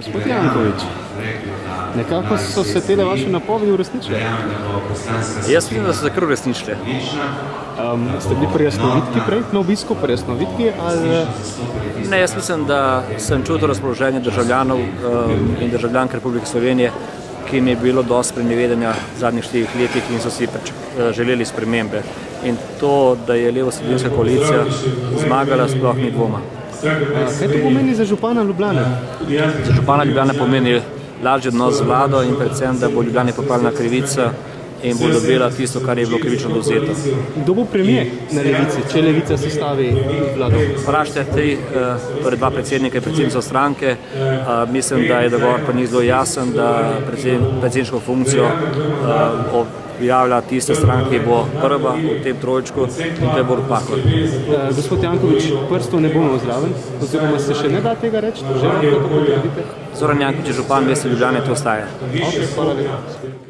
Gospod Janković, nekako so se te vaše napovedi uresničile. Jaz mislim, da so se kar uresničile. Ste bili pri Jasnovitki prej, na obisku pri Jasnovitki? Ali... Ne, jaz mislim, da sem čutil razpoloženje državljanov in državljank Republike Slovenije, ki jim je bilo dosti sprenevedanja v zadnjih 4 letih in so si želeli spremembe. In to, da je levo-sredinska koalicija zmagala, sploh ni dvoma. Kaj to pomeni za župana Ljubljane? Za župana Ljubljane pomeni lažji odnos z vlado in predvsem, da bo Ljubljani popravljena krivica in bo dobila tisto, kar je bilo krivično odvzeto. Kdo bo premier na levici, če levica sestavi vlado? Vprašajte torej 2 predsednika in predsednico stranke. Mislim, da je dogovor pa ni zelo jasen, da predsedniško funkcijo objavlja tiste stranke, ki bo prva v tem trojčku, in to je Borut Pahor. Gospod Janković, prstov ne bomo zraven, oziroma se še ne da tega reči, že lahko to potrdite? Zoran Janković je župan mesta Ljubljane, to ostaja. Hvala lepa.